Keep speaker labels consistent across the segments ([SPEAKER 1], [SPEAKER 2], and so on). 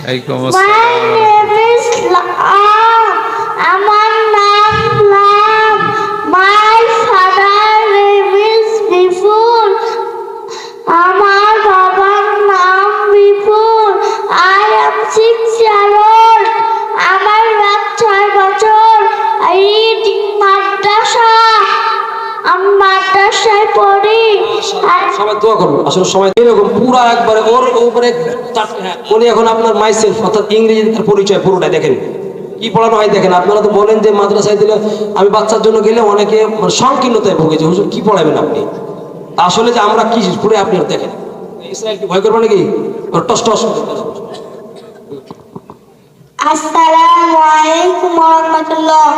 [SPEAKER 1] আমার নাম লাম। My father name is বিপুল। আমার বাবার নাম বিপুল। I am 6 years old. আমার রাত 6 বছর। I read in মাদ্রাসা। আমি মাদ্রাসায় পড়ি।
[SPEAKER 2] সবাই দোয়া করুন। আসলে সবাই এরকম পুরো একবারে ওর উপরে উনি এখন আপনার মাইসেলফ অর্থাৎ ইংরেজি তার পরিচয় পুরোটাই দেখেন কি পড়ানো হয় দেখেন। আপনারা তো বলেন যে মাদ্রাসায় দিলে আমি বাচ্চার জন্য গেলে অনেকে সংকীর্ণতায় ভোগে যে হুজুর কি পড়াবেন আপনি, আসলে যে আমরা কি পড়ে আপনি দেখেন। ইসরায়েল কি ভয় করবে নাকি? Toss toss.
[SPEAKER 1] আসসালামু আলাইকুম ওয়া রাহমাতুল্লাহ।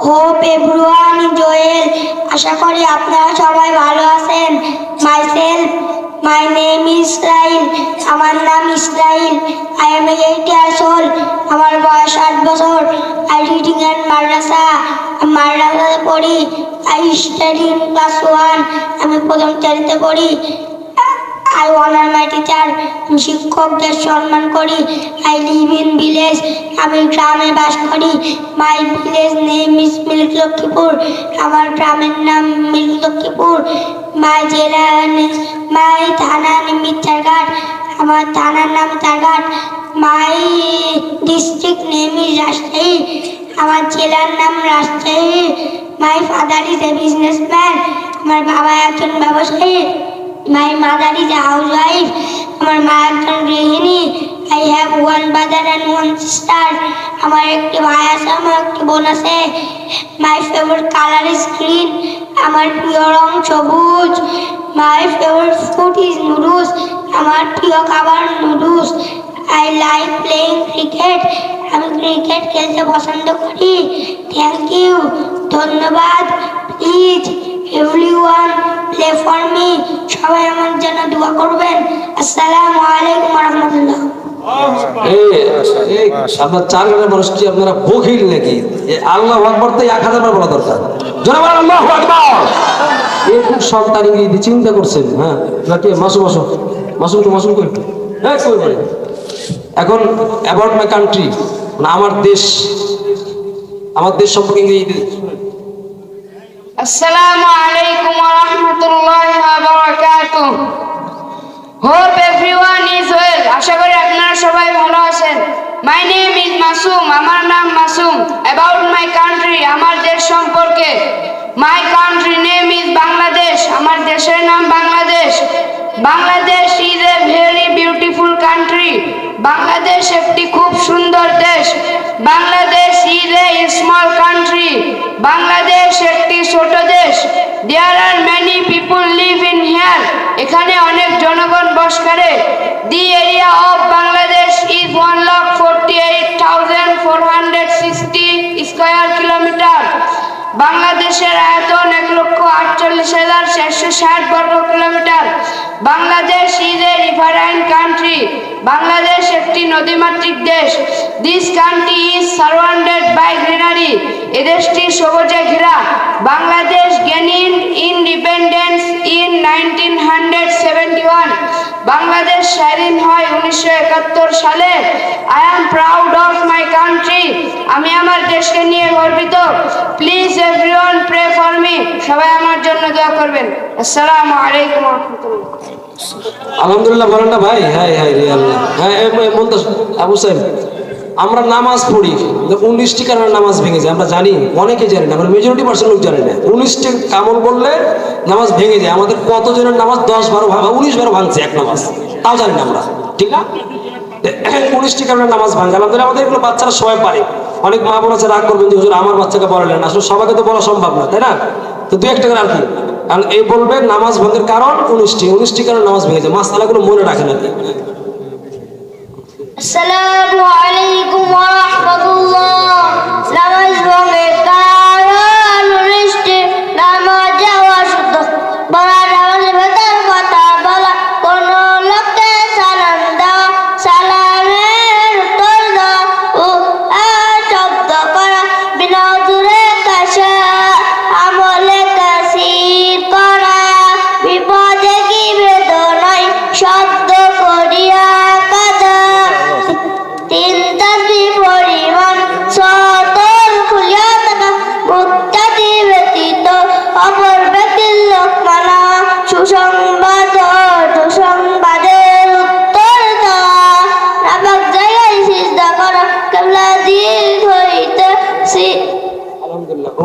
[SPEAKER 1] Hope everyone Joel. আশা করি আপনারা সবাই ভালো আছেন। My name is Israil. আমার নাম Israil. I am 8 years old. আমার বয়স 8 বছর। আই রিডিং এট মাদ্রাসা। মাদ্রাসায় পড়ি। I study in class 1. আমি প্রথম শ্রেণীতে পড়ি। I honor my teacher. আমি শিক্ষকদের সম্মান করি। I live in village. আমি গ্রামে বাস করি। My village name is milk Lakshmipur. আমার গ্রামের নাম মিল্ক লক্ষ্মীপুর। My থানার নাম মির্জারঘাট। আমার থানার নাম মির্জারঘাট। My district name is Rajshahi. আমার জেলার নাম Rajshahi. My father is a businessman. আমার বাবা একজন ব্যবসায়ী। My mother is a housewife. আমার মা একজন গৃহিণী। I have one brother and one sister. আমার একটি ভাই আছে, আমার একটি বোন আছে। My favorite color is green. আমার প্রিয় রং সবুজ। My favorite food is noodles. আমার প্রিয় খাবার noodles. I like playing cricket. আমি ক্রিকেট খেলতে পছন্দ করি। থ্যাংক ইউ, ধন্যবাদ। Please everyone play for me. সবাই আমার জন্য দোয়া করবেন। আসসালামু আলাইকুম ওয়া রাহমাতুল্লাহ।
[SPEAKER 2] আপনার 4 গ্রামের মানুষ কি আপনারা বখিল নাকি? আল্লাহু আকবার তো 1000 বার বলা দরকার। জনাব আল্লাহু আকবার। এই খুব সন্তান ইংরেজি চিন্তা করছেন। হ্যাঁ নাকি মাসুম কই? হ্যাঁ কই বলে। এখন অ্যাবাউট মাই কান্ট্রি, মানে আমার দেশ সম্পর্কে ইংরেজি।
[SPEAKER 3] আসসালামু আলাইকুম ওয়া রাহমাতুল্লাহি ওয়া বারাকাতুহু। Hope everyone is well. আশা করি আপনারা সবাই ভালো আছেন। My name is Masum. আমার নাম মাসুম। অ্যাবাউট মাই কান্ট্রি, আমার দেশ সম্পর্কে। My country name is Bangladesh. আমার দেশের নাম Bangladesh. Bangladesh is a very beautiful country. Bangladesh একটি খুব সুন্দর দেশ। Bangladesh is a small country. Bangladesh একটি ছোট দেশ। There are many people live in here. এখানে অনেক জনগণ বাস করে। The area of Bangladesh is 1,48,460 square kilometre. বাংলাদেশের আয়তন 1,48,460 বর্গ kilometre. Bangladesh is a riverine country. Bangladesh একটি নদীমাতৃক দেশ। This country is surrounded by greenery. এ দেশটি সবুজে ঘেরা। Bangladesh gained independence in 1971। Bangladesh স্বাধীন হয় 1971 সালে। I am proud of my country. আমি আমার দেশকে নিয়ে গর্বিত। Please everyone pray for me. সবাই আমার জন্য দোয়া করবেন। আসসালামু আলাইকুম ওয়া রাহমাতুল্লাহ।
[SPEAKER 2] আলহামদুলিল্লাহ বলেন না ভাই? হ্যাঁ রে আল্লাহ। হ্যাঁ আবু সাহেব, আমরা নামাজ পড়ি 19টি কারণে নামাজ ভেঙে যায়। আমরা জানি, অনেকে জানি না, আমরা মেজরিটি পার্সেন্ট লোক জানি না। 19টি কামল করলে নামাজ ভেঙে যায়। আমাদের কতজনের নামাজ 10-12 ভাঙা, 19-12 ভাঙছে এক নামাজ, তাও জানি না আমরা। ঠিক না? 19টি কারণে নামাজ ভাঙে। আলহামদুলিল্লাহ আমাদের এগুলো বাচ্চারা সবাই পারে। অনেক মা বোন আছে রাগ করবেন যে হুজুর আমার বাচ্চাকে বলেন না। আসলে সবাইকে তো বলা সম্ভব না, তাই না? তো 2-1 করে আর কি, কারণ এই বলবে নামাজ ভঙ্গের কারণ 19টি কারণ নামাজ ভেঙে যায়। মাসআলাগুলো মনে রাখেন আর কি।
[SPEAKER 1] আসসালামু আলাইকুম ওয়া রাহমাতুল্লাহ। নামাজ ভঙ্গের কারণ 19টি। নামাজ যাওয়া শুদ্ধ বলা, নামাজের ভেতর কথা বলা, কোন লোককে সালাম দেওয়া, সালামের উত্তর দেওয়া, ও শব্দ করা, বিনা উযুরে কাশা, আমলে কাসির করা, বিপদে কি বেদনায় শব্দ করিয়া কাঁদা।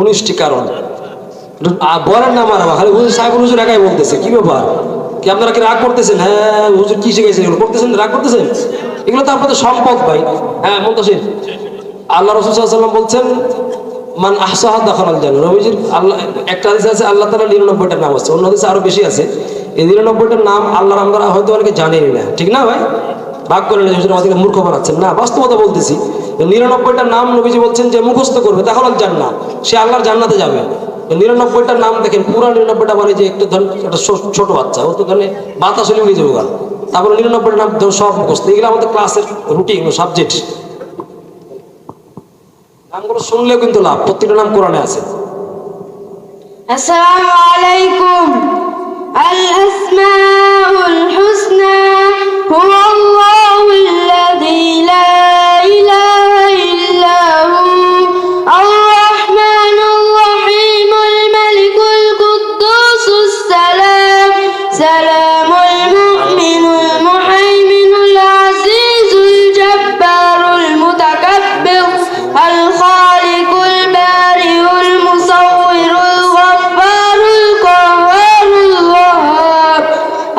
[SPEAKER 2] 19টি কারণ। বলেন না আমার খালি হুজুর সাহেবুল হুজুর একাই বলতেছে, কি ব্যাপার? কি আপনারা কি রাগ করতেছেন? হ্যাঁ হুজুর কি শিখেছেন এগুলো করতেছেন, রাগ করতেছেন? এগুলো তো আপনাদের সম্পদ ভাই। হ্যাঁ মুনতাসির, আল্লাহ রাসূল সাল্লাল্লাহু আলাইহি ওয়াসাল্লাম বলছেন মান আহসাহা দাখালাল জান্নাহ। নবীজির আল্লাহ একটা হাদিস আছে আল্লাহ তাআলা 99টা নাম আছে, অন্য হাদিসে আরো বেশি আছে। এই 99টা নাম আল্লাহর আমরা হয়তো অনেকে জানেই না, ঠিক না ভাই? ভাগ করে না হুজুর আমাদেরকে মূর্খ বানাচ্ছেন না, বাস্তবতা বলতেছি। 99টা নাম নবীজি বলছেন যে মুখস্থ করবে দাখালাল জান্নাহ, সে আল্লাহর জান্নাতে যাবে। 99টা নাম দেখেন, পুরো 99টা মানে যে একটা ধরেন একটা ছোট বাচ্চা ও তো ধরেন বাতাস হলে উড়ে যাবে গান, তারপরে 99টা নাম সব মুখস্থ। এগুলো আমাদের ক্লাসের রুটিন সাবজেক্ট, নামগুলো শুনলেও কিন্তু লাভ, প্রত্যেকটা নাম কোরআনে আছে।
[SPEAKER 3] আসসালামু আলাইকুম। আল আসমাউল হুসনা হুয়া আল্লাহুল্লাযী লা ইলাহা ইল্লা হু আর রাহমানুর রহিমুল মালিকুল কুদ্দুসুস সালাম সালামুল মুমিনুল মুহাইমিনুল আজিজুল জব্বারুল মুতাকাব্বির আল খালিকুল বারিউল মুসাউwirul গফফারুল কাহ্হারুল ওয়াহ্হাব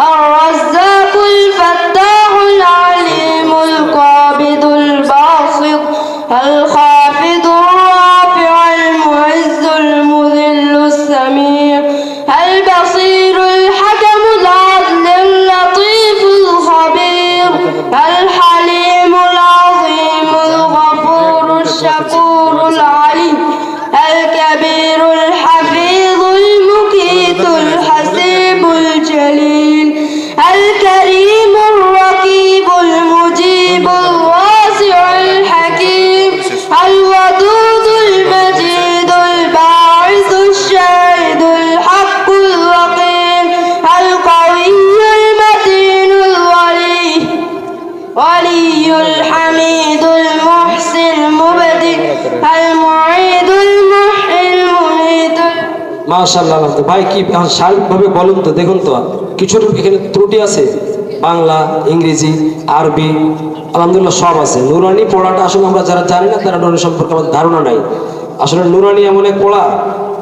[SPEAKER 3] আর রাজ্জাকুল ফাত্তাহুল আলিমুল কাবিদুল বাসিত আল খাফিদুর রাফিউল মুইজ্জুল মুযিল্লুস সামিউ আল বাসীরুল হাকামুল আদলুল লতীফুল খাবীর আল হালিমুল আযীমুল গফুরুশ শাকুরুল আলিম আল কাবীরুল হাফিজুল মুকীতুল হাসিবুল জলিল আল কারীমুর রাকীবুল মুজিবুল ওয়াসিউল হাকীম আল ওয়াদুদুল মাজিদুল বাঈসুশ শাহিদুল হাক্কুল ওয়াকিল আল কাওয়িয়ুল মাতিনুল ওয়ালিয়ুল হামিদুল মুহসিল মুবদি আল মুঈদুল মুহইল মুমীতুল।
[SPEAKER 2] মাশাআল্লাহ ভাই, কি স্বাভাবিকভাবে বলুন তো, দেখুন তো কিছুর এখানে ত্রুটি আছে, বাংলা, ইংরেজি, আরবি আলহামদুলিল্লাহ সব আছে। নুরানি পড়াটা আসলে আমরা যারা জানি না তারা নুরানি সম্পর্কে আমাদের ধারণা নাই। আসলে নুরানি এমন এক পড়া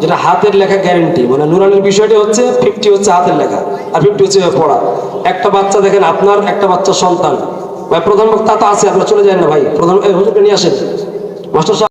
[SPEAKER 2] যেটা হাতের লেখা গ্যারেন্টি, মানে নুরানির বিষয়টি হচ্ছে 50 হচ্ছে হাতের লেখা আর 50 হচ্ছে পড়া। একটা বাচ্চা দেখেন, আপনার একটা বাচ্চা সন্তান, ভাই প্রধান বক্তা তো আছে, আপনারা চলে যান না ভাই, প্রধান হুজুরকে নিয়ে আসেন মাস্টার সাহেব।